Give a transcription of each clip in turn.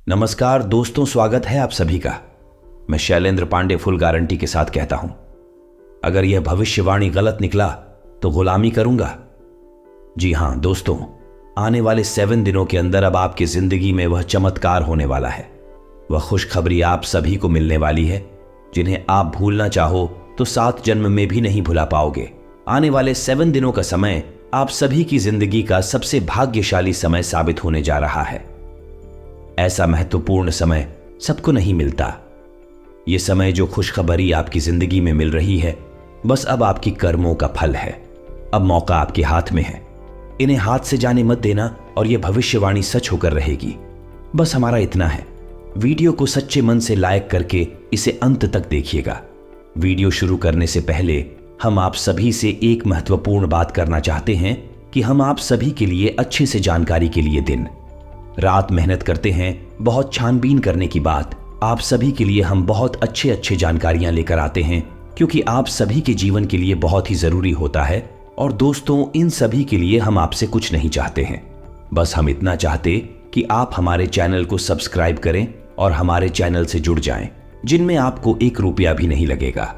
नमस्कार दोस्तों, स्वागत है आप सभी का। मैं शैलेंद्र पांडे फुल गारंटी के साथ कहता हूं, अगर यह भविष्यवाणी गलत निकला तो गुलामी करूंगा। जी हां दोस्तों, आने वाले 7 दिनों के अंदर अब आपकी जिंदगी में वह चमत्कार होने वाला है। वह खुशखबरी आप सभी को मिलने वाली है जिन्हें आप भूलना चाहो तो 7 जन्म में भी नहीं भुला पाओगे। आने वाले 7 दिनों का समय आप सभी की जिंदगी का सबसे भाग्यशाली समय साबित होने जा रहा है। ऐसा महत्वपूर्ण समय सबको नहीं मिलता। यह समय जो खुशखबरी आपकी जिंदगी में मिल रही है, बस अब आपकी कर्मों का फल है। अब मौका आपके हाथ में है, इन्हें हाथ से जाने मत देना और यह भविष्यवाणी सच होकर रहेगी। बस हमारा इतना है, वीडियो को सच्चे मन से लाइक करके इसे अंत तक देखिएगा। वीडियो शुरू करने से पहले हम आप सभी से एक महत्वपूर्ण बात करना चाहते हैं कि हम आप सभी के लिए अच्छे से जानकारी के लिए दिन रात मेहनत करते हैं। बहुत छानबीन करने की बात आप सभी के लिए हम बहुत अच्छे जानकारियां लेकर आते हैं, क्योंकि आप सभी के जीवन के लिए बहुत ही जरूरी होता है। और दोस्तों, इन सभी के लिए हम आपसे कुछ नहीं चाहते हैं, बस हम इतना चाहते कि आप हमारे चैनल को सब्सक्राइब करें और हमारे चैनल से जुड़ जाएं, जिनमें आपको 1 रुपया भी नहीं लगेगा।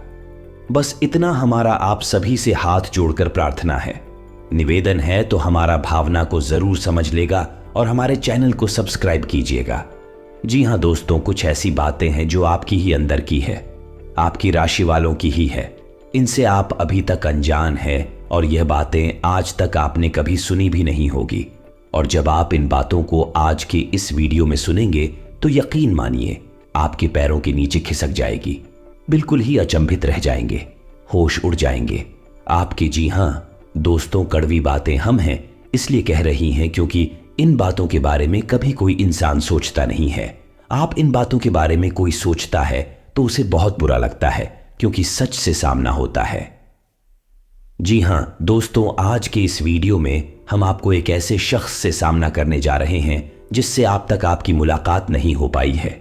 बस इतना हमारा आप सभी से हाथ जोड़कर प्रार्थना है, निवेदन है। तो हमारा भावना को जरूर समझ लेगा और हमारे चैनल को सब्सक्राइब कीजिएगा। जी हां दोस्तों, कुछ ऐसी बातें हैं जो आपकी ही अंदर की है, आपकी राशि वालों की ही है। इनसे आप अभी तक अनजान हैं और यह बातें आज तक आपने कभी सुनी भी नहीं होगी। और जब आप इन बातों को आज के इस वीडियो में सुनेंगे तो यकीन मानिए आपके पैरों के नीचे खिसक जाएगी। बिल्कुल ही अचंभित रह जाएंगे, होश उड़ जाएंगे आपके। जी हां दोस्तों, कड़वी बातें हम हैं इसलिए कह रही हैं क्योंकि इन बातों के बारे में कभी कोई इंसान सोचता नहीं है। आप इन बातों के बारे में कोई सोचता है तो उसे बहुत बुरा लगता है, क्योंकि सच से सामना होता है। जी हां दोस्तों, आज के इस वीडियो में हम आपको एक ऐसे शख्स से सामना करने जा रहे हैं जिससे आप तक आपकी मुलाकात नहीं हो पाई है।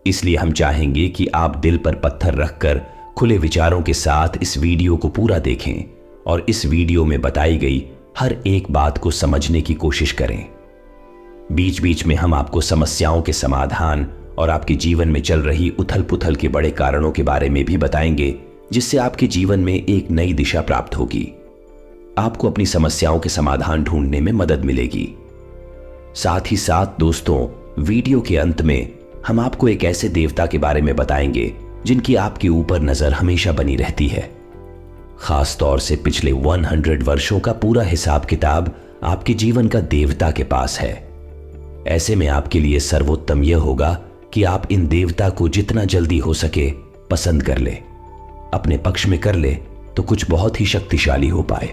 इसलिए हम चाहेंगे कि आप दिल पर पत्थर रखकर खुले विचारों के साथ इस वीडियो को पूरा देखें और इस वीडियो में बताई गई हर एक बात को समझने की कोशिश करें। बीच बीच में हम आपको समस्याओं के समाधान और आपके जीवन में चल रही उथल पुथल के बड़े कारणों के बारे में भी बताएंगे, जिससे आपके जीवन में एक नई दिशा प्राप्त होगी। आपको अपनी समस्याओं के समाधान ढूंढने में मदद मिलेगी। साथ ही साथ दोस्तों, वीडियो के अंत में हम आपको एक ऐसे देवता के बारे में बताएंगे जिनकी आपके ऊपर नजर हमेशा बनी रहती है। खास तौर से पिछले 100 वर्षों का पूरा हिसाब किताब आपके जीवन का देवता के पास है। ऐसे में आपके लिए सर्वोत्तम यह होगा कि आप इन देवता को जितना जल्दी हो सके पसंद कर ले, अपने पक्ष में कर ले, तो कुछ बहुत ही शक्तिशाली हो पाए।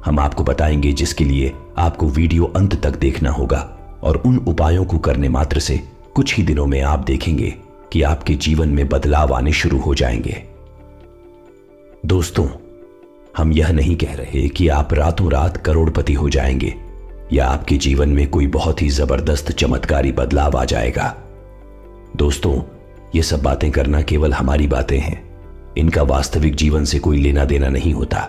हम आपको बताएंगे जिसके लिए आपको वीडियो अंत तक देखना होगा, और उन उपायों को करने मात्र से कुछ ही दिनों में आप देखेंगे कि आपके जीवन में बदलाव आने शुरू हो जाएंगे। दोस्तों, हम यह नहीं कह रहे कि आप रातों रात करोड़पति हो जाएंगे या आपके जीवन में कोई बहुत ही जबरदस्त चमत्कारी बदलाव आ जाएगा। दोस्तों, ये सब बातें करना केवल हमारी बातें हैं, इनका वास्तविक जीवन से कोई लेना देना नहीं होता।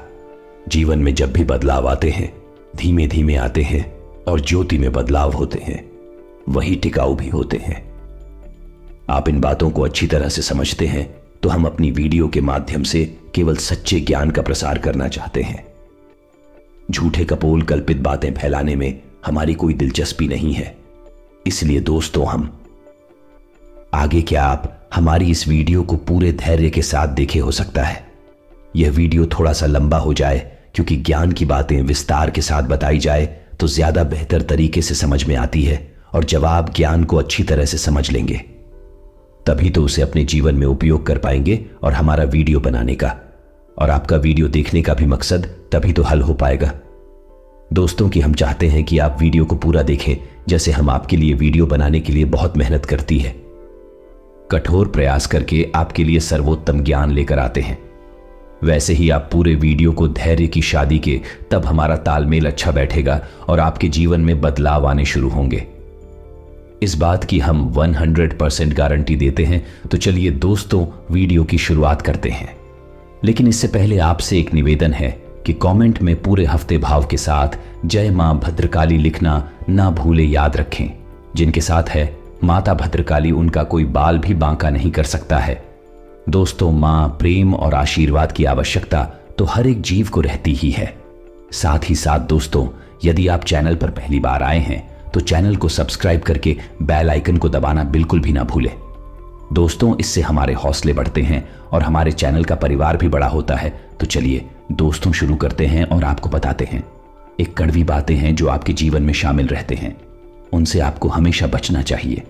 जीवन में जब भी बदलाव आते हैं, धीमे धीमे आते हैं, और ज्योति में बदलाव होते हैं, वही टिकाऊ भी होते हैं। आप इन बातों को अच्छी तरह से समझते हैं तो हम अपनी वीडियो के माध्यम से केवल सच्चे ज्ञान का प्रसार करना चाहते हैं। झूठे कपोल कल्पित बातें फैलाने में हमारी कोई दिलचस्पी नहीं है। इसलिए दोस्तों, हम आगे क्या आप हमारी इस वीडियो को पूरे धैर्य के साथ देखे। हो सकता है यह वीडियो थोड़ा सा लंबा हो जाए, क्योंकि ज्ञान की बातें विस्तार के साथ बताई जाए तो ज्यादा बेहतर तरीके से समझ में आती है, और जब आप ज्ञान को अच्छी तरह से समझ लेंगे तभी तो उसे अपने जीवन में उपयोग कर पाएंगे, और हमारा वीडियो बनाने का और आपका वीडियो देखने का भी मकसद तभी तो हल हो पाएगा। दोस्तों, कि हम चाहते हैं कि आप वीडियो को पूरा देखें, जैसे हम आपके लिए वीडियो बनाने के लिए बहुत मेहनत करती है, कठोर प्रयास करके आपके लिए सर्वोत्तम ज्ञान लेकर आते हैं। वैसे ही आप पूरे वीडियो को धैर्य की शादी के, तब हमारा तालमेल अच्छा बैठेगा और आपके जीवन में बदलाव आने शुरू होंगे। इस बात की हम 100% गारंटी देते हैं। तो चलिए दोस्तों, वीडियो की शुरुआत करते हैं। लेकिन इससे पहले आपसे एक निवेदन है कि कमेंट में पूरे हफ्ते भाव के साथ जय मां भद्रकाली लिखना ना भूले, याद रखें। जिनके साथ है माता भद्रकाली उनका कोई बाल भी बांका नहीं कर सकता है। दोस्तों, मां प्रेम और आशीर्वाद की आवश्यकता तो हर एक जीव को रहती ही है। साथ ही साथ दोस्तों, यदि आप चैनल पर पहली बार आए हैं तो चैनल को सब्सक्राइब करके बेल आइकन को दबाना बिल्कुल भी ना भूलें। दोस्तों, इससे हमारे हौसले बढ़ते हैं और हमारे चैनल का परिवार भी बड़ा होता है। तो चलिए दोस्तों, शुरू करते हैं और आपको बताते हैं एक कड़वी बातें हैं जो आपके जीवन में शामिल रहते हैं, उनसे आपको हमेशा बचना चाहिए।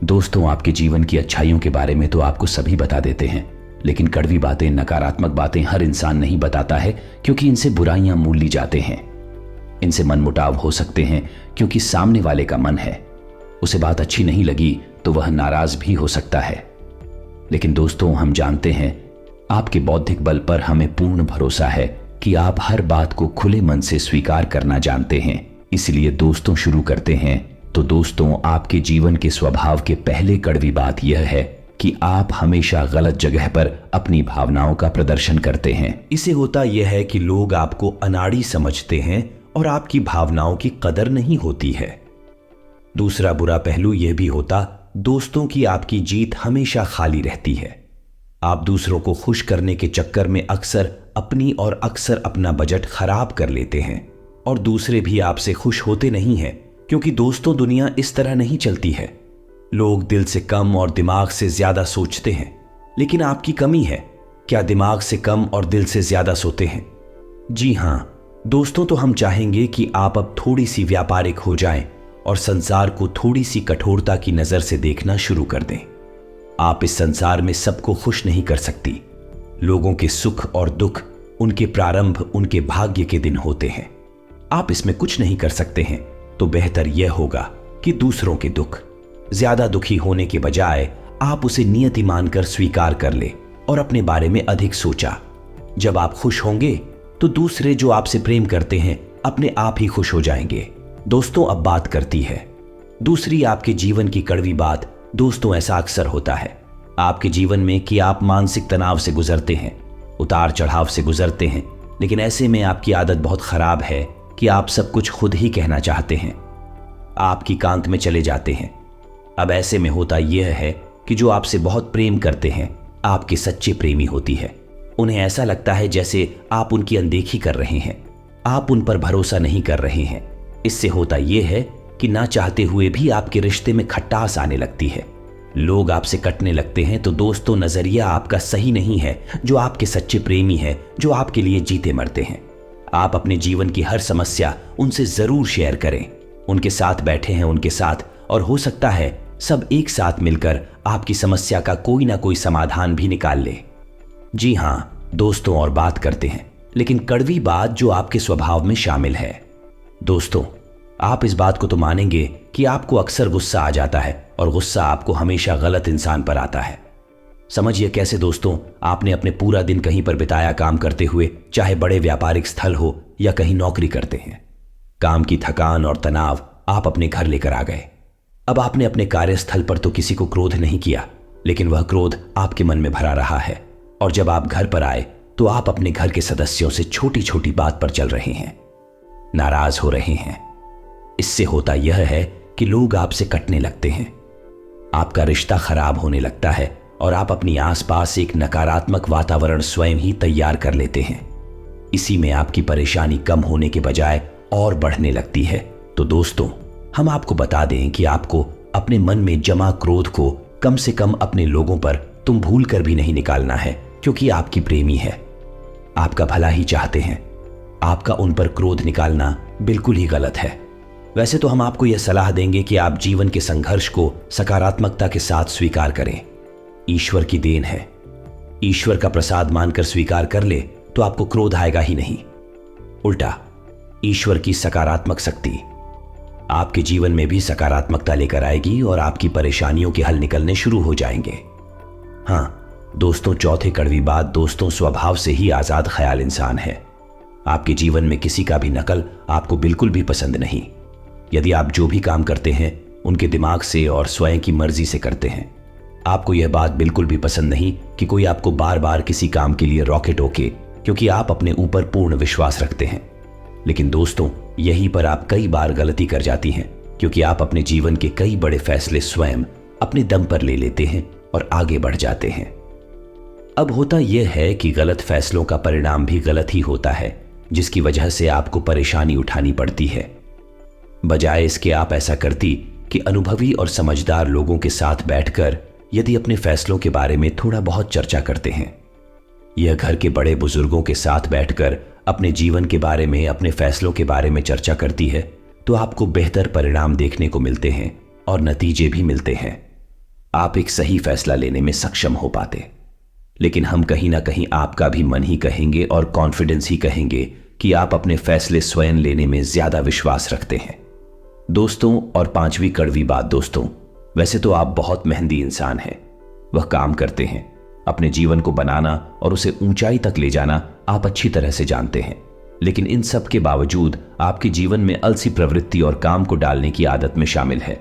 दोस्तों, आपके जीवन की अच्छाइयों के बारे में तो आपको सभी बता देते हैं, लेकिन कड़वी बातें, नकारात्मक बातें हर इंसान नहीं बताता है, क्योंकि इनसे बुराइयां मोल ली जाते हैं। इनसे मनमुटाव हो सकते हैं क्योंकि सामने वाले का मन है, उसे बात अच्छी नहीं लगी तो वह नाराज भी हो सकता है। लेकिन दोस्तों, हम जानते हैं आपके बौद्धिक बल पर हमें पूर्ण भरोसा है कि आप हर बात को खुले मन से स्वीकार करना जानते हैं। इसलिए दोस्तों, शुरू करते हैं। तो दोस्तों, आपके जीवन के स्वभाव के पहले कड़वी बात यह है कि आप हमेशा गलत जगह पर अपनी भावनाओं का प्रदर्शन करते हैं। इससे होता यह है कि लोग आपको अनाड़ी समझते हैं और आपकी भावनाओं की कदर नहीं होती है। दूसरा बुरा पहलू यह भी होता दोस्तों की आपकी जीत हमेशा खाली रहती है। आप दूसरों को खुश करने के चक्कर में अक्सर अपनी और अक्सर अपना बजट खराब कर लेते हैं और दूसरे भी आपसे खुश होते नहीं हैं, क्योंकि दोस्तों, दुनिया इस तरह नहीं चलती है। लोग दिल से कम और दिमाग से ज्यादा सोचते हैं, लेकिन आपकी कमी है, क्या दिमाग से कम और दिल से ज्यादा सोते हैं? जी हां दोस्तों, तो हम चाहेंगे कि आप अब थोड़ी सी व्यापारिक हो जाएं और संसार को थोड़ी सी कठोरता की नजर से देखना शुरू कर दें। आप इस संसार में सबको खुश नहीं कर सकती। लोगों के सुख और दुख, उनके प्रारंभ उनके भाग्य के दिन होते हैं। आप इसमें कुछ नहीं कर सकते हैं, तो बेहतर यह होगा कि दूसरों के दुख, ज्यादा दुखी होने के बजाय आप उसे नियति मानकर स्वीकार कर ले और अपने बारे में अधिक सोचा। जब आप खुश होंगे तो दूसरे जो आपसे प्रेम करते हैं अपने आप ही खुश हो जाएंगे। दोस्तों, अब बात करती है दूसरी आपके जीवन की कड़वी बात। दोस्तों, ऐसा अक्सर होता है आपके जीवन में कि आप मानसिक तनाव से गुजरते हैं, उतार चढ़ाव से गुजरते हैं, लेकिन ऐसे में आपकी आदत बहुत खराब है कि आप सब कुछ खुद ही कहना चाहते हैं, आपकी कांत में चले जाते हैं। अब ऐसे में होता यह है कि जो आपसे बहुत प्रेम करते हैं, आपके सच्चे प्रेमी होती है। उन्हें ऐसा लगता है जैसे आप उनकी अनदेखी कर रहे हैं, आप उन पर भरोसा नहीं कर रहे हैं। इससे होता यह है कि ना चाहते हुए भी आपके रिश्ते में खटास आने लगती है। लोग आपसे कटने लगते हैं। तो दोस्तों, नजरिया आपका सही नहीं है। जो आपके सच्चे प्रेमी है, जो आपके लिए जीते मरते हैं, आप अपने जीवन की हर समस्या उनसे जरूर शेयर करें। उनके साथ बैठे हैं उनके साथ, और हो सकता है सब एक साथ मिलकर आपकी समस्या का कोई ना कोई समाधान भी निकाल ले। जी हां दोस्तों, और बात करते हैं लेकिन कड़वी बात जो आपके स्वभाव में शामिल है। दोस्तों, आप इस बात को तो मानेंगे कि आपको अक्सर गुस्सा आ जाता है और गुस्सा आपको हमेशा गलत इंसान पर आता है। समझिए कैसे दोस्तों, आपने अपने पूरा दिन कहीं पर बिताया काम करते हुए, चाहे बड़े व्यापारिक स्थल हो या कहीं नौकरी करते हैं। काम की थकान और तनाव आप अपने घर लेकर आ गए। अब आपने अपने कार्यस्थल पर तो किसी को क्रोध नहीं किया, लेकिन वह क्रोध आपके मन में भरा रहा है। और जब आप घर पर आए तो आप अपने घर के सदस्यों से छोटी छोटी बात पर चल रहे हैं, नाराज हो रहे हैं। इससे होता यह है कि लोग आपसे कटने लगते हैं, आपका रिश्ता खराब होने लगता है और आप अपनी आसपास एक नकारात्मक वातावरण स्वयं ही तैयार कर लेते हैं। इसी में आपकी परेशानी कम होने के बजाय और बढ़ने लगती है। तो दोस्तों, हम आपको बता दें कि आपको अपने मन में जमा क्रोध को कम से कम अपने लोगों पर तुम भूल कर भी नहीं निकालना है, क्योंकि आपकी प्रेमी है, आपका भला ही चाहते हैं। आपका उन पर क्रोध निकालना बिल्कुल ही गलत है। वैसे तो हम आपको यह सलाह देंगे कि आप जीवन के संघर्ष को सकारात्मकता के साथ स्वीकार करें। ईश्वर की देन है, ईश्वर का प्रसाद मानकर स्वीकार कर ले तो आपको क्रोध आएगा ही नहीं। उल्टा, ईश्वर की सकारात्मक शक्ति आपके जीवन में भी सकारात्मकता लेकर आएगी और आपकी परेशानियों के हल निकलने शुरू हो जाएंगे। हां दोस्तों, चौथे कड़वी बात, दोस्तों स्वभाव से ही आजाद ख्याल इंसान है। आपके जीवन में किसी का भी नकल आपको बिल्कुल भी पसंद नहीं। यदि आप जो भी काम करते हैं उनके दिमाग से और स्वयं की मर्जी से करते हैं, आपको यह बात बिल्कुल भी पसंद नहीं कि कोई आपको बार बार किसी काम के लिए रोके टोके, क्योंकि आप अपने ऊपर पूर्ण विश्वास रखते हैं। लेकिन दोस्तों, यहीं पर आप कई बार गलती कर जाती हैं क्योंकि आप अपने जीवन के कई बड़े फैसले स्वयं अपने दम पर ले लेते हैं और आगे बढ़ जाते हैं। अब होता यह है कि गलत फैसलों का परिणाम भी गलत ही होता है, जिसकी वजह से आपको परेशानी उठानी पड़ती है। बजाय इसके आप ऐसा करती कि अनुभवी और समझदार लोगों के साथ बैठकर यदि अपने फैसलों के बारे में थोड़ा बहुत चर्चा करते हैं, यह घर के बड़े बुजुर्गों के साथ बैठकर अपने जीवन के बारे में, अपने फैसलों के बारे में चर्चा करती है, तो आपको बेहतर परिणाम देखने को मिलते हैं और नतीजे भी मिलते हैं। आप एक सही फैसला लेने में सक्षम हो पाते। लेकिन हम कहीं ना कहीं आपका भी मन ही कहेंगे और कॉन्फिडेंस ही कहेंगे कि आप अपने फैसले स्वयं लेने में ज्यादा विश्वास रखते हैं। दोस्तों, और पांचवी कड़वी बात दोस्तों, वैसे तो आप बहुत मेहनती इंसान हैं। वह काम करते हैं, अपने जीवन को बनाना और उसे ऊंचाई तक ले जाना आप अच्छी तरह से जानते हैं। लेकिन इन सब के बावजूद आपके जीवन में अलसी प्रवृत्ति और काम को डालने की आदत में शामिल है।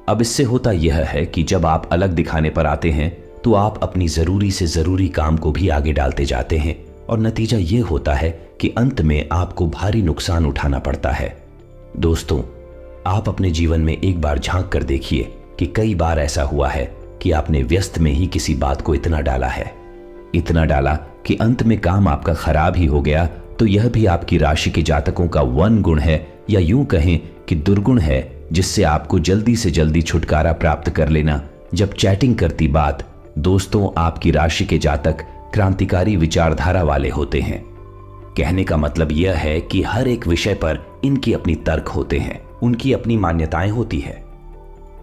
अब इससे होता यह है कि जब आप अलग दिखाने पर आते हैं तो आप अपनी जरूरी से जरूरी काम को भी आगे डालते जाते हैं और नतीजा यह होता है कि अंत में आपको भारी नुकसान उठाना पड़ता है। दोस्तों, आप अपने जीवन में एक बार झांक कर देखिए कि कई बार ऐसा हुआ है कि आपने व्यस्त में ही किसी बात को इतना डाला है, इतना डाला कि अंत में काम आपका खराब ही हो गया। तो यह भी आपकी राशि के जातकों का वन गुण है, या यूं कहें कि दुर्गुण है, जिससे आपको जल्दी से जल्दी छुटकारा प्राप्त कर लेना। जब चैटिंग करती बात, दोस्तों, आपकी राशि के जातक क्रांतिकारी विचारधारा वाले होते हैं। कहने का मतलब यह है कि हर एक विषय पर इनकी अपनी तर्क होते हैं, उनकी अपनी मान्यताएं होती है।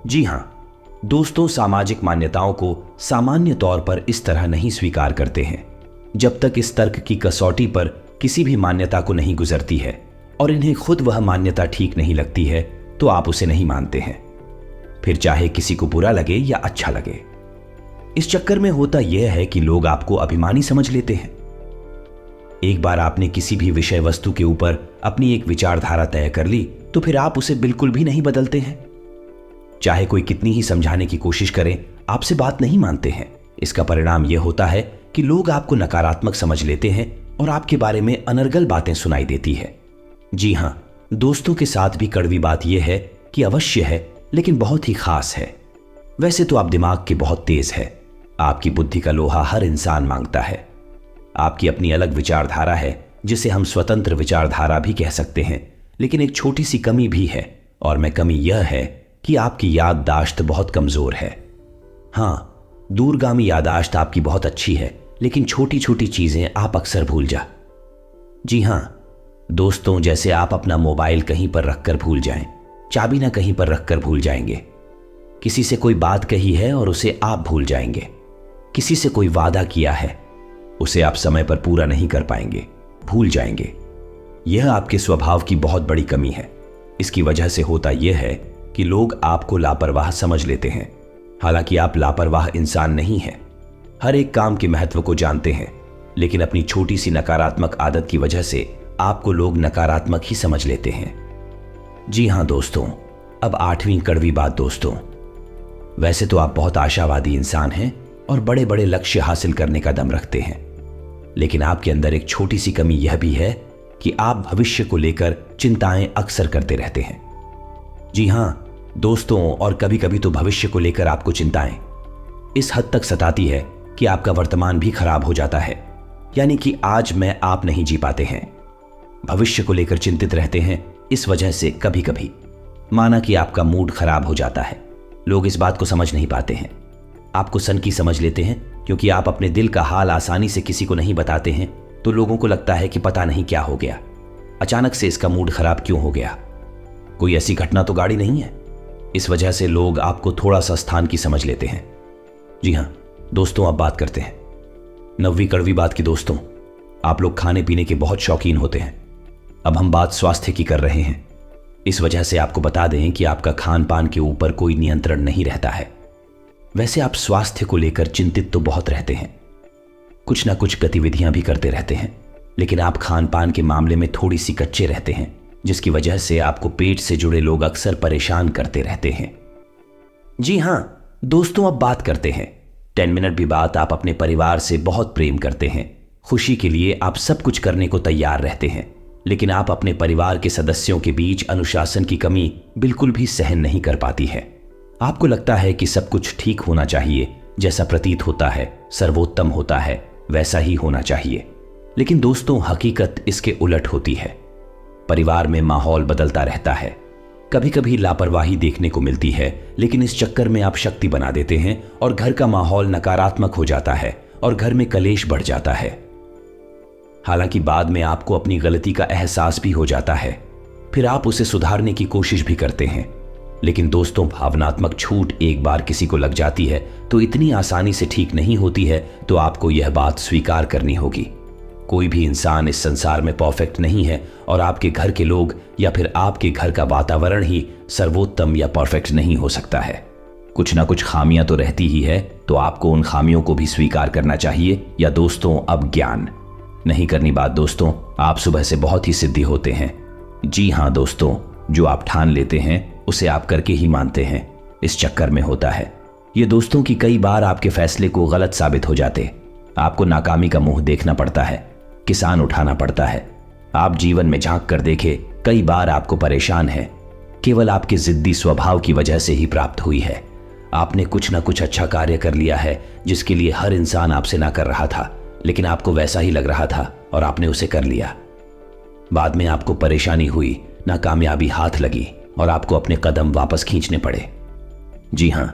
जी हां दोस्तों, सामाजिक मान्यताओं को सामान्य तौर पर इस तरह नहीं स्वीकार करते हैं जब तक इस तर्क की कसौटी पर किसी भी मान्यता को नहीं गुजरती है और इन्हें खुद वह मान्यता ठीक नहीं लगती है तो आप उसे नहीं मानते हैं, फिर चाहे किसी को बुरा लगे या अच्छा लगे। इस चक्कर में होता यह है कि लोग आपको अभिमानी समझ लेते हैं। एक बार आपने किसी भी विषय वस्तु के ऊपर अपनी एक विचारधारा तय कर ली तो फिर आप उसे बिल्कुल भी नहीं बदलते हैं। चाहे कोई कितनी ही समझाने की कोशिश करे, आपसे बात नहीं मानते हैं। इसका परिणाम यह होता है कि लोग आपको नकारात्मक समझ लेते हैं और आपके बारे में अनर्गल बातें सुनाई देती है। जी हां दोस्तों, के साथ भी कड़वी बात यह है कि अवश्य है लेकिन बहुत ही खास है। वैसे तो आप दिमाग के बहुत तेज है, आपकी बुद्धि का लोहा हर इंसान मांगता है। आपकी अपनी अलग विचारधारा है जिसे हम स्वतंत्र विचारधारा भी कह सकते हैं, लेकिन एक छोटी सी कमी भी है, और मैं कमी यह है कि आपकी याददाश्त बहुत कमजोर है। हां, दूरगामी याददाश्त आपकी बहुत अच्छी है, लेकिन छोटी छोटी चीजें आप अक्सर भूल जा। जी हां दोस्तों, जैसे आप अपना मोबाइल कहीं पर रखकर भूल जाएं, चाबी ना कहीं पर रखकर भूल जाएंगे। किसी से कोई बात कही है और उसे आप भूल जाएंगे। किसी से कोई वादा किया है, उसे आप समय पर पूरा नहीं कर पाएंगे, भूल जाएंगे। यह आपके स्वभाव की बहुत बड़ी कमी है। इसकी वजह से होता यह है कि लोग आपको लापरवाह समझ लेते हैं। हालांकि आप लापरवाह इंसान नहीं हैं, हर एक काम के महत्व को जानते हैं, लेकिन अपनी छोटी सी नकारात्मक आदत की वजह से आपको लोग नकारात्मक ही समझ लेते हैं। जी हां दोस्तों, अब आठवीं कड़वी बात दोस्तों, वैसे तो आप बहुत आशावादी इंसान हैं और बड़े बड़े लक्ष्य हासिल करने का दम रखते हैं, लेकिन आपके अंदर एक छोटी सी कमी यह भी है कि आप भविष्य को लेकर चिंताएं अक्सर करते रहते हैं। जी हां दोस्तों, और कभी कभी तो भविष्य को लेकर आपको चिंताएं इस हद तक सताती है कि आपका वर्तमान भी खराब हो जाता है, यानी कि आज में आप नहीं जी पाते हैं। भविष्य को लेकर चिंतित रहते हैं, इस वजह से कभी कभी माना कि आपका मूड खराब हो जाता है। लोग इस बात को समझ नहीं पाते हैं, आपको सनकी समझ लेते हैं, क्योंकि आप अपने दिल का हाल आसानी से किसी को नहीं बताते हैं। तो लोगों को लगता है कि पता नहीं क्या हो गया, अचानक से इसका मूड खराब क्यों हो गया, कोई ऐसी घटना तो गाड़ी नहीं है। इस वजह से लोग आपको थोड़ा सा स्थान की समझ लेते हैं। जी हां दोस्तों, अब बात करते हैं नवीं कड़वी बात की। दोस्तों, आप लोग खाने पीने के बहुत शौकीन होते हैं। अब हम बात स्वास्थ्य की कर रहे हैं। इस वजह से आपको बता दें कि आपका खान पान के ऊपर कोई नियंत्रण नहीं रहता है। वैसे आप स्वास्थ्य को लेकर चिंतित तो बहुत रहते हैं, कुछ ना कुछ गतिविधियां भी करते रहते हैं, लेकिन आप खान पान के मामले में थोड़ी सी कच्चे रहते हैं, जिसकी वजह से आपको पेट से जुड़े लोग अक्सर परेशान करते रहते हैं। जी हां दोस्तों, अब बात करते हैं 10 मिनट भी बात। आप अपने परिवार से बहुत प्रेम करते हैं, खुशी के लिए आप सब कुछ करने को तैयार रहते हैं, लेकिन आप अपने परिवार के सदस्यों के बीच अनुशासन की कमी बिल्कुल भी सहन नहीं कर पाती है। आपको लगता है कि सब कुछ ठीक होना चाहिए, जैसा प्रतीत होता है, सर्वोत्तम होता है, वैसा ही होना चाहिए। लेकिन दोस्तों, हकीकत इसके उलट होती है। परिवार में माहौल बदलता रहता है। कभी कभी लापरवाही देखने को मिलती है, लेकिन इस चक्कर में आप शक्ति बना देते हैं और घर का माहौल नकारात्मक हो जाता है और घर में कलेश बढ़ जाता है। हालांकि बाद में आपको अपनी गलती का एहसास भी हो जाता है, फिर आप उसे सुधारने की कोशिश भी करते हैं। लेकिन दोस्तों, भावनात्मक छूट एक बार किसी को लग जाती है तो इतनी आसानी से ठीक नहीं होती है, तो आपको यह बात स्वीकार करनी होगी। कोई भी इंसान इस संसार में परफेक्ट नहीं है और आपके घर के लोग या फिर आपके घर का वातावरण ही सर्वोत्तम या परफेक्ट नहीं हो सकता है। कुछ ना कुछ खामियां तो रहती ही है, तो आपको उन खामियों को भी स्वीकार करना चाहिए। या दोस्तों, अब ज्ञान नहीं करनी बात दोस्तों, आप सुबह से बहुत ही सिद्धि होते हैं। जी हाँ दोस्तों, जो आप ठान लेते हैं उसे आप करके ही मानते हैं। इस चक्कर में होता है ये दोस्तों कि कई बार आपके फैसले को गलत साबित हो जाते। आपको नाकामी का मुंह देखना पड़ता है, किसान उठाना पड़ता है। आप जीवन में झांक कर देखे, कई बार आपको परेशान है, केवल आपके जिद्दी स्वभाव की वजह से ही प्राप्त हुई है। आपने कुछ ना कुछ अच्छा कार्य कर लिया है जिसके लिए हर इंसान आपसे ना कर रहा था, लेकिन आपको वैसा ही लग रहा था और आपने उसे कर लिया। बाद में आपको परेशानी हुई, नाकामयाबी हाथ लगी और आपको अपने कदम वापस खींचने पड़े। जी हां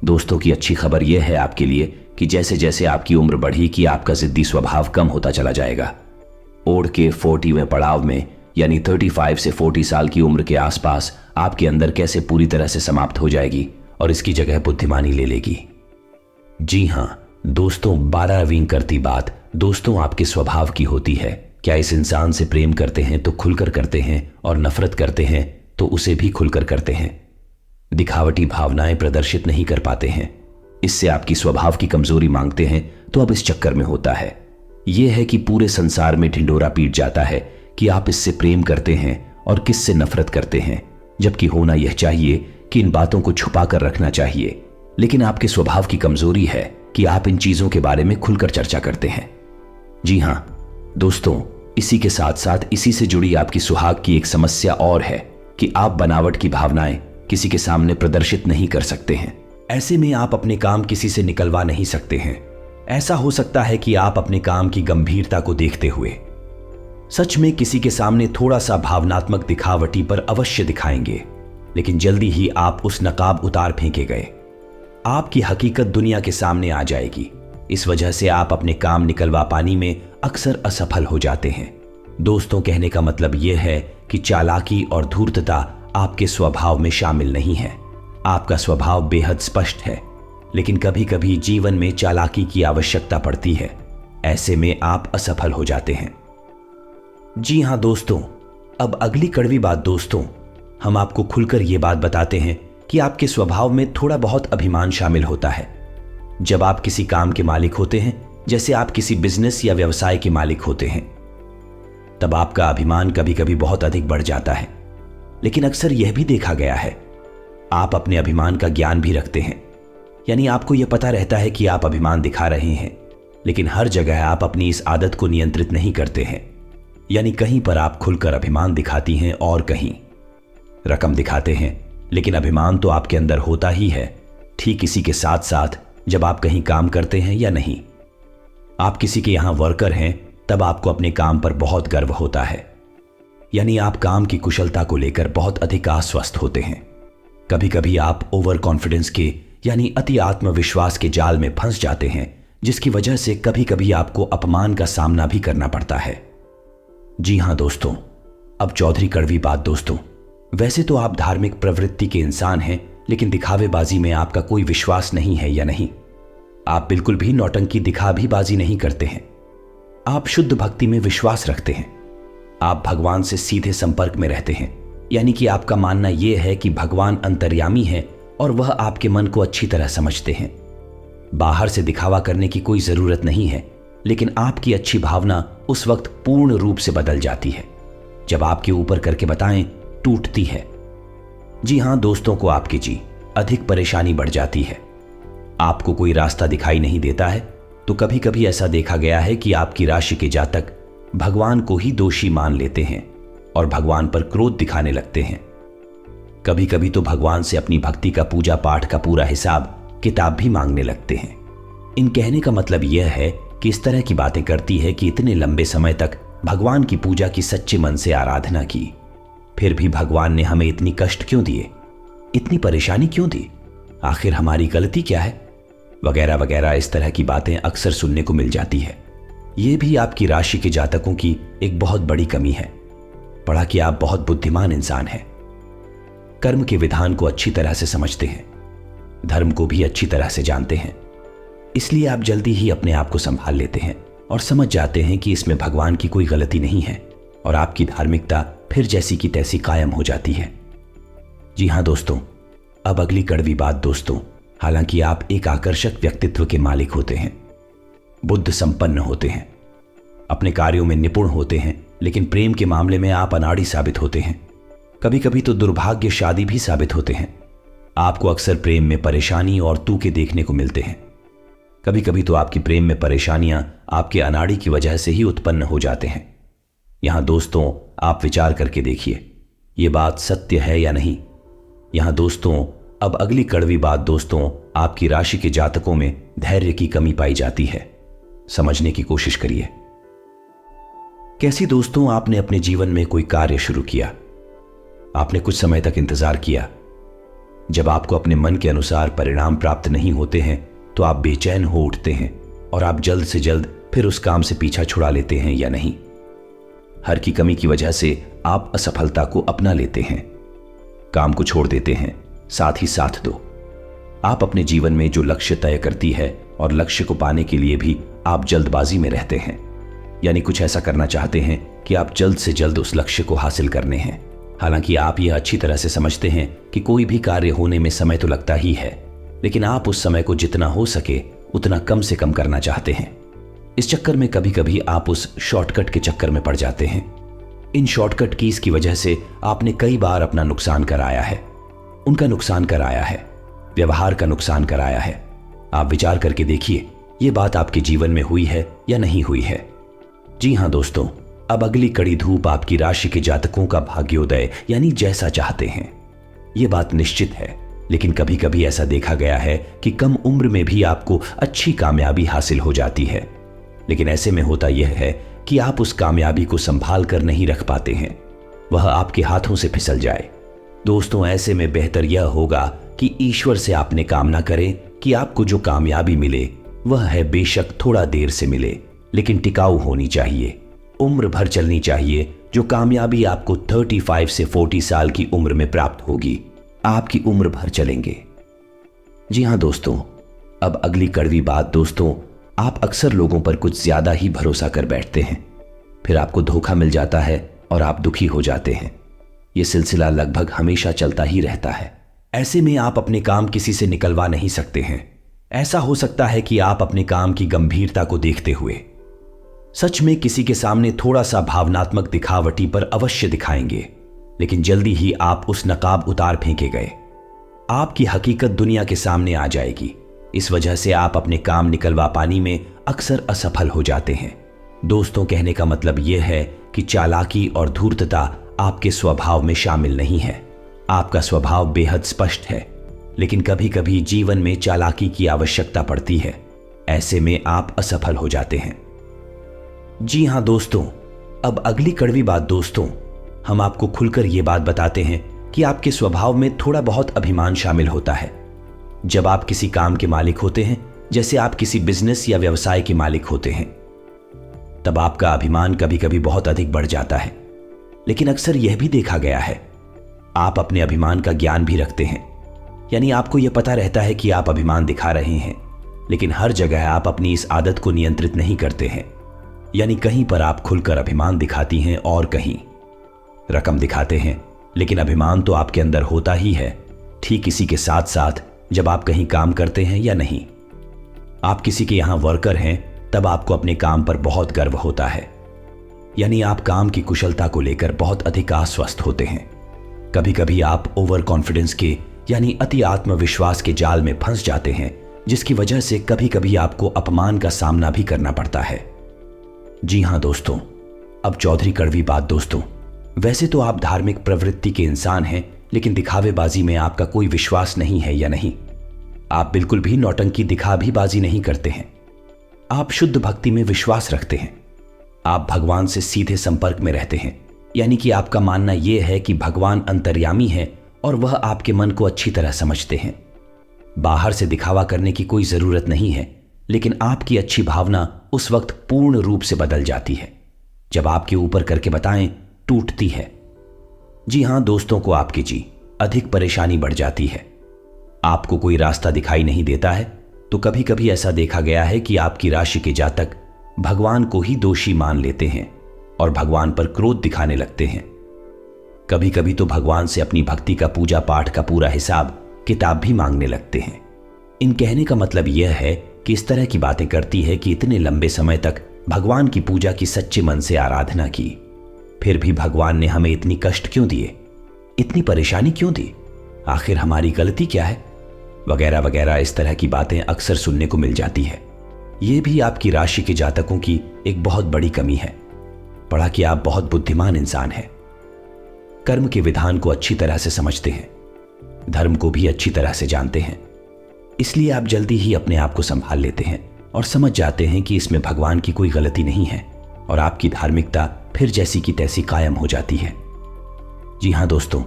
दोस्तों, की अच्छी खबर यह है आपके लिए कि जैसे जैसे आपकी उम्र बढ़ी कि आपका जिद्दी स्वभाव कम होता चला जाएगा। ओढ़ के 40वें पड़ाव में, यानी 35 से 40 साल की उम्र के आसपास आपके अंदर कैसे पूरी तरह से समाप्त हो जाएगी और इसकी जगह बुद्धिमानी ले लेगी। जी हां दोस्तों, 12 रवीं करती बात दोस्तों आपके स्वभाव की होती है। क्या इस इंसान से प्रेम करते हैं तो खुलकर करते हैं, और नफरत करते हैं तो उसे भी खुलकर करते हैं। दिखावटी भावनाएं प्रदर्शित नहीं कर पाते हैं, इससे आपकी स्वभाव की कमजोरी मांगते हैं। तो अब इस चक्कर में होता है यह है कि पूरे संसार में ढिंडोरा पीट जाता है कि आप इससे प्रेम करते हैं और किससे नफरत करते हैं, जबकि होना यह चाहिए कि इन बातों को छुपा कर रखना चाहिए। लेकिन आपके स्वभाव की कमजोरी है कि आप इन चीजों के बारे में खुलकर चर्चा करते हैं। जी हां दोस्तों, इसी के साथ साथ इसी से जुड़ी आपकी सुहाग की एक समस्या और है कि आप बनावट की भावनाएं किसी के सामने प्रदर्शित नहीं कर सकते हैं। ऐसे में आप अपने काम किसी से निकलवा नहीं सकते हैं। ऐसा हो सकता है कि आप अपने काम की गंभीरता को देखते हुए सच में किसी के सामने थोड़ा सा भावनात्मक दिखावटी पर अवश्य दिखाएंगे, लेकिन जल्दी ही आप उस नकाब उतार फेंके गए। आपकी हकीकत दुनिया के सामने आ जाएगी। इस वजह से आप अपने काम निकलवा पाने में अक्सर असफल हो जाते हैं। दोस्तों, कहने का मतलब यह है कि चालाकी और धूर्तता आपके स्वभाव में शामिल नहीं है। आपका स्वभाव बेहद स्पष्ट है, लेकिन कभी कभी जीवन में चालाकी की आवश्यकता पड़ती है। ऐसे में आप असफल हो जाते हैं। जी हां दोस्तों, अब अगली कड़वी बात दोस्तों, हम आपको खुलकर यह बात बताते हैं कि आपके स्वभाव में थोड़ा बहुत अभिमान शामिल होता है। जब आप किसी काम के मालिक होते हैं, जैसे आप किसी बिजनेस या व्यवसाय के मालिक होते हैं, तब आपका अभिमान कभी कभी बहुत अधिक बढ़ जाता है। लेकिन अक्सर यह भी देखा गया है, आप अपने अभिमान का ज्ञान भी रखते हैं, यानी आपको यह पता रहता है कि आप अभिमान दिखा रहे हैं, लेकिन हर जगह आप अपनी इस आदत को नियंत्रित नहीं करते हैं। यानी कहीं पर आप खुलकर अभिमान दिखाती हैं और कहीं रकम दिखाते हैं, लेकिन अभिमान तो आपके अंदर होता ही है। ठीक इसी के साथ साथ जब आप कहीं काम करते हैं या नहीं, आप किसी के यहां वर्कर हैं, तब आपको अपने काम पर बहुत गर्व होता है। यानी आप काम की कुशलता को लेकर बहुत अधिक आश्वस्त होते हैं। कभी कभी आप ओवर कॉन्फिडेंस के यानी अति आत्मविश्वास के जाल में फंस जाते हैं, जिसकी वजह से कभी कभी आपको अपमान का सामना भी करना पड़ता है। जी हां दोस्तों, अब चौधरी कड़वी बात दोस्तों, वैसे तो आप धार्मिक प्रवृत्ति के इंसान हैं, लेकिन दिखावेबाजी में आपका कोई विश्वास नहीं है या नहीं? आप बिल्कुल भी नौटंकी दिखा भी बाजी नहीं करते हैं। आप शुद्ध भक्ति में विश्वास रखते हैं। आप भगवान से सीधे संपर्क में रहते हैं, यानी कि आपका मानना यह है कि भगवान अंतर्यामी है और वह आपके मन को अच्छी तरह समझते हैं। बाहर से दिखावा करने की कोई जरूरत नहीं है, लेकिन आपकी अच्छी भावना उस वक्त पूर्ण रूप से बदल जाती है जब आपके ऊपर करके बताएं टूटती है। जी हां दोस्तों, को आपकी जी अधिक परेशानी बढ़ जाती है। आपको कोई रास्ता दिखाई नहीं देता है, तो कभी कभी ऐसा देखा गया है कि आपकी राशि के जातक भगवान को ही दोषी मान लेते हैं और भगवान पर क्रोध दिखाने लगते हैं। कभी कभी तो भगवान से अपनी भक्ति का पूजा पाठ का पूरा हिसाब किताब भी मांगने लगते हैं। इन कहने का मतलब यह है कि इस तरह की बातें करती है कि इतने लंबे समय तक भगवान की पूजा की सच्चे मन से आराधना की, फिर भी भगवान ने हमें इतनी कष्ट क्यों दिए, इतनी परेशानी क्यों दी, आखिर हमारी गलती क्या है, वगैरह वगैरह। इस तरह की बातें अक्सर सुनने को मिल जाती है। यह भी आपकी राशि के जातकों की एक बहुत बड़ी कमी है। पढ़ा कि आप बहुत बुद्धिमान इंसान हैं, कर्म के विधान को अच्छी तरह से समझते हैं, धर्म को भी अच्छी तरह से जानते हैं, इसलिए आप जल्दी ही अपने आप को संभाल लेते हैं और समझ जाते हैं कि इसमें भगवान की कोई गलती नहीं है और आपकी धार्मिकता फिर जैसी की तैसी कायम हो जाती है। जी हां दोस्तों, अब अगली कड़वी बात दोस्तों, हालांकि आप एक आकर्षक व्यक्तित्व के मालिक होते हैं, बुद्ध संपन्न होते हैं, अपने कार्यों में निपुण होते हैं, लेकिन प्रेम के मामले में आप अनाड़ी साबित होते हैं। कभी कभी तो दुर्भाग्यशाली भी साबित होते हैं। आपको अक्सर प्रेम में परेशानी और तूके देखने को मिलते हैं। कभी कभी तो आपकी प्रेम में परेशानियां आपके अनाड़ी की वजह से ही उत्पन्न हो जाते हैं। यहां दोस्तों आप विचार करके देखिए, यह बात सत्य है या नहीं। यहां दोस्तों अब अगली कड़वी बात दोस्तों, आपकी राशि के जातकों में धैर्य की कमी पाई जाती है। समझने की कोशिश करिए। कैसी दोस्तों, आपने अपने जीवन में कोई कार्य शुरू किया, आपने कुछ समय तक इंतजार किया। जब आपको अपने मन के अनुसार परिणाम प्राप्त नहीं होते हैं तो आप बेचैन हो उठते हैं और आप जल्द से जल्द फिर उस काम से पीछा छुड़ा लेते हैं या नहीं। हर की कमी की वजह से आप असफलता को अपना लेते हैं, काम को छोड़ देते हैं, साथ ही साथ दो। आप अपने जीवन में जो लक्ष्य तय करती है और लक्ष्य को पाने के लिए भी आप जल्दबाजी में रहते हैं, यानी कुछ ऐसा करना चाहते हैं कि आप जल्द से जल्द उस लक्ष्य को हासिल करने हैं। हालांकि आप यह अच्छी तरह से समझते हैं कि कोई भी कार्य होने में समय तो लगता ही है, लेकिन आप उस समय को जितना हो सके उतना कम से कम करना चाहते हैं। इस चक्कर में कभी कभी आप उस शॉर्टकट के चक्कर में पड़ जाते हैं। इन शॉर्टकट कीज की वजह से आपने कई बार अपना नुकसान कराया है, उनका नुकसान कराया है, व्यवहार का नुकसान कराया है। आप विचार करके देखिए, यह बात आपके जीवन में हुई है या नहीं हुई है। जी हां दोस्तों, अब अगली कड़ी धूप आपकी राशि के जातकों का भाग्योदय यानी जैसा चाहते हैं। यह बात निश्चित है, लेकिन कभी कभी ऐसा देखा गया है कि कम उम्र में भी आपको अच्छी कामयाबी हासिल हो जाती है, लेकिन ऐसे में होता यह है कि आप उस कामयाबी को संभाल कर नहीं रख पाते हैं, वह आपके हाथों से फिसल जाए। दोस्तों ऐसे में बेहतर यह होगा कि ईश्वर से आपने कामना करें कि आपको जो कामयाबी मिले वह है बेशक थोड़ा देर से मिले, लेकिन टिकाऊ होनी चाहिए, उम्र भर चलनी चाहिए। जो कामयाबी आपको 35 से 40 साल की उम्र में प्राप्त होगी, आपकी उम्र भर चलेंगे। जी हां दोस्तों, अब अगली कड़वी बात दोस्तों, आप अक्सर लोगों पर कुछ ज्यादा ही भरोसा कर बैठते हैं, फिर आपको धोखा मिल जाता है और आप दुखी हो जाते हैं। यह सिलसिला लगभग हमेशा चलता ही रहता है। ऐसे में आप अपने काम किसी से निकलवा नहीं सकते हैं। ऐसा हो सकता है कि आप अपने काम की गंभीरता को देखते हुए सच में किसी के सामने थोड़ा सा भावनात्मक दिखावटी पर अवश्य दिखाएंगे, लेकिन जल्दी ही आप उस नकाब उतार फेंके गए। आपकी हकीकत दुनिया के सामने आ जाएगी। इस वजह से आप अपने काम निकलवा पाने में अक्सर असफल हो जाते हैं। दोस्तों कहने का मतलब यह है कि चालाकी और धूर्तता आपके स्वभाव में शामिल नहीं है। आपका स्वभाव बेहद स्पष्ट है, लेकिन कभी कभी जीवन में चालाकी की आवश्यकता पड़ती है। ऐसे में आप असफल हो जाते हैं। जी हां दोस्तों, अब अगली कड़वी बात दोस्तों, हम आपको खुलकर यह बात बताते हैं कि आपके स्वभाव में थोड़ा बहुत अभिमान शामिल होता है। जब आप किसी काम के मालिक होते हैं, जैसे आप किसी बिजनेस या व्यवसाय के मालिक होते हैं, तब आपका अभिमान कभी कभी बहुत अधिक बढ़ जाता है। लेकिन अक्सर यह भी देखा गया है, आप अपने अभिमान का ज्ञान भी रखते हैं, यानी आपको यह पता रहता है कि आप अभिमान दिखा रहे हैं, लेकिन हर जगह आप अपनी इस आदत को नियंत्रित नहीं करते हैं। यानी कहीं पर आप खुलकर अभिमान दिखाती हैं और कहीं रकम दिखाते हैं, लेकिन अभिमान तो आपके अंदर होता ही है। ठीक इसी के साथ साथ जब आप कहीं काम करते हैं या नहीं, आप किसी के यहां वर्कर हैं, तब आपको अपने काम पर बहुत गर्व होता है। यानी आप काम की कुशलता को लेकर बहुत अधिक आश्वस्त होते हैं। कभी कभी आप ओवर कॉन्फिडेंस के यानी अति आत्मविश्वास के जाल में फंस जाते हैं, जिसकी वजह से कभी कभी आपको अपमान का सामना भी करना पड़ता है। जी हां दोस्तों, अब चौधरी कड़वी बात दोस्तों, वैसे तो आप धार्मिक प्रवृत्ति के इंसान हैं, लेकिन दिखावेबाजी में आपका कोई विश्वास नहीं है या नहीं? आप बिल्कुल भी नौटंकी दिखा भी बाजी नहीं करते हैं। आप शुद्ध भक्ति में विश्वास रखते हैं। आप भगवान से सीधे संपर्क में रहते हैं, यानी कि आपका मानना यह है कि भगवान अंतर्यामी है और वह आपके मन को अच्छी तरह समझते हैं। बाहर से दिखावा करने की कोई जरूरत नहीं है, लेकिन आपकी अच्छी भावना उस वक्त पूर्ण रूप से बदल जाती है जब आपके ऊपर करके बताएं टूटती है। जी हां दोस्तों, को आपकी अधिक परेशानी बढ़ जाती है। आपको कोई रास्ता दिखाई नहीं देता है, तो कभी कभी ऐसा देखा गया है कि आपकी राशि के जातक भगवान को ही दोषी मान लेते हैं और भगवान पर क्रोध दिखाने लगते हैं। कभी कभी तो भगवान से अपनी भक्ति का पूजा पाठ का पूरा हिसाब किताब भी मांगने लगते हैं। इन कहने का मतलब यह है कि इस तरह की बातें करती है कि इतने लंबे समय तक भगवान की पूजा की सच्चे मन से आराधना की, फिर भी भगवान ने हमें इतनी कष्ट क्यों दिए, इतनी परेशानी क्यों दी, आखिर हमारी गलती क्या है, वगैरह वगैरह। इस तरह की बातें अक्सर सुनने को मिल जाती है। यह भी आपकी राशि के जातकों की एक बहुत बड़ी कमी है। पढ़ा कि आप बहुत बुद्धिमान इंसान हैं, कर्म के विधान को अच्छी तरह से समझते हैं, धर्म को भी अच्छी तरह से जानते हैं, इसलिए आप जल्दी ही अपने आप को संभाल लेते हैं और समझ जाते हैं कि इसमें भगवान की कोई गलती नहीं है और आपकी धार्मिकता फिर जैसी की तैसी कायम हो जाती है। जी हां दोस्तों,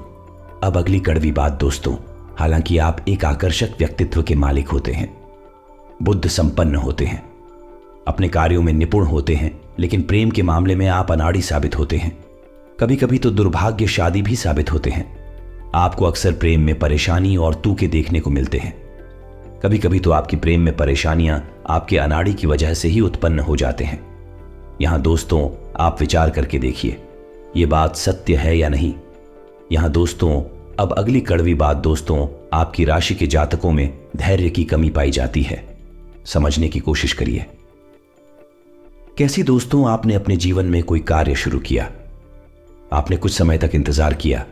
अब अगली कड़वी बात दोस्तों, हालांकि आप एक आकर्षक व्यक्तित्व के मालिक होते हैं, बुद्ध संपन्न होते हैं, अपने कार्यों में निपुण होते हैं, लेकिन प्रेम के मामले में आप अनाड़ी साबित होते हैं। कभी कभी तो दुर्भाग्यशाली भी साबित होते हैं। आपको अक्सर प्रेम में परेशानी और तूके देखने को मिलते हैं। कभी कभी तो आपकी प्रेम में परेशानियां आपके अनाड़ी की वजह से ही उत्पन्न हो जाते हैं। यहां दोस्तों आप विचार करके देखिए, ये बात सत्य है या नहीं। यहां दोस्तों अब अगली कड़वी बात दोस्तों, आपकी राशि के जातकों में धैर्य की कमी पाई जाती है। समझने की कोशिश करिए। कैसी दोस्तों, आपने अपने जीवन में कोई कार्य शुरू किया, आपने कुछ समय तक इंतजार किया।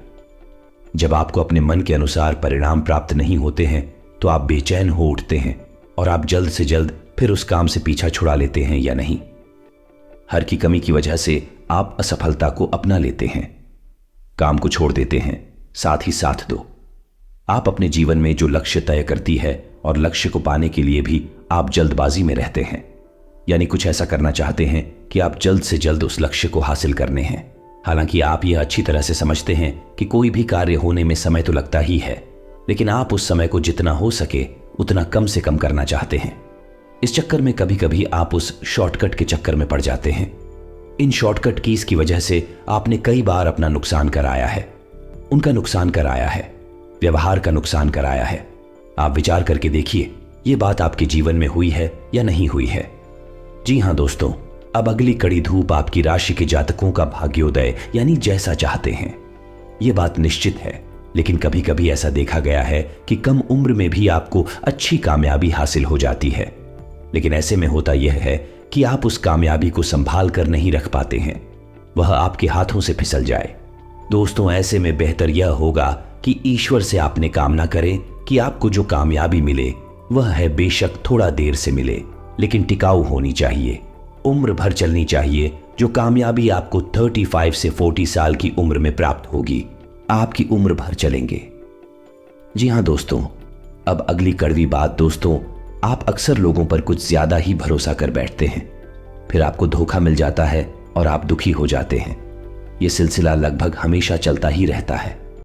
जब आपको अपने मन के अनुसार परिणाम प्राप्त नहीं होते हैं तो आप बेचैन हो उठते हैं और आप जल्द से जल्द फिर उस काम से पीछा छुड़ा लेते हैं या नहीं। हर की कमी की वजह से आप असफलता को अपना लेते हैं, काम को छोड़ देते हैं, साथ ही साथ दो। आप अपने जीवन में जो लक्ष्य तय करती है और लक्ष्य को पाने के लिए भी आप जल्दबाजी में रहते हैं, यानी कुछ ऐसा करना चाहते हैं कि आप जल्द से जल्द उस लक्ष्य को हासिल करने हैं। हालांकि आप यह अच्छी तरह से समझते हैं कि कोई भी कार्य होने में समय तो लगता ही है, लेकिन आप उस समय को जितना हो सके उतना कम से कम करना चाहते हैं। इस चक्कर में कभी कभी आप उस शॉर्टकट के चक्कर में पड़ जाते हैं। इन शॉर्टकट कीज की वजह से आपने कई बार अपना नुकसान कराया है, उनका नुकसान कराया है, व्यवहार का नुकसान कराया है। आप विचार करके देखिए, ये बात आपके जीवन में हुई है या नहीं हुई है। जी हां दोस्तों, अब अगली कड़ी धूप आपकी राशि के जातकों का भाग्योदय यानी जैसा चाहते हैं। यह बात निश्चित है, लेकिन कभी कभी ऐसा देखा गया है कि कम उम्र में भी आपको अच्छी कामयाबी हासिल हो जाती है, लेकिन ऐसे में होता यह है कि आप उस कामयाबी को संभाल कर नहीं रख पाते हैं, वह आपके हाथों से फिसल जाए। दोस्तों ऐसे में बेहतर यह होगा कि ईश्वर से आपने कामना करें कि आपको जो कामयाबी मिले वह है बेशक थोड़ा देर से मिले, लेकिन टिकाऊ होनी चाहिए, उम्र भर चलनी चाहिए। जो कामयाबी आपको 35 से 40 साल की उम्र में प्राप्त होगी, आपकी उम्र भर चलेंगे। जी हां दोस्तों, अब अगली कड़वी बात दोस्तों, आप अक्सर लोगों पर कुछ ज्यादा ही भरोसा कर बैठते हैं, फिर आपको धोखा मिल जाता है और आप दुखी हो जाते हैं। यह सिलसिला लगभग हमेशा चलता ही रहता है।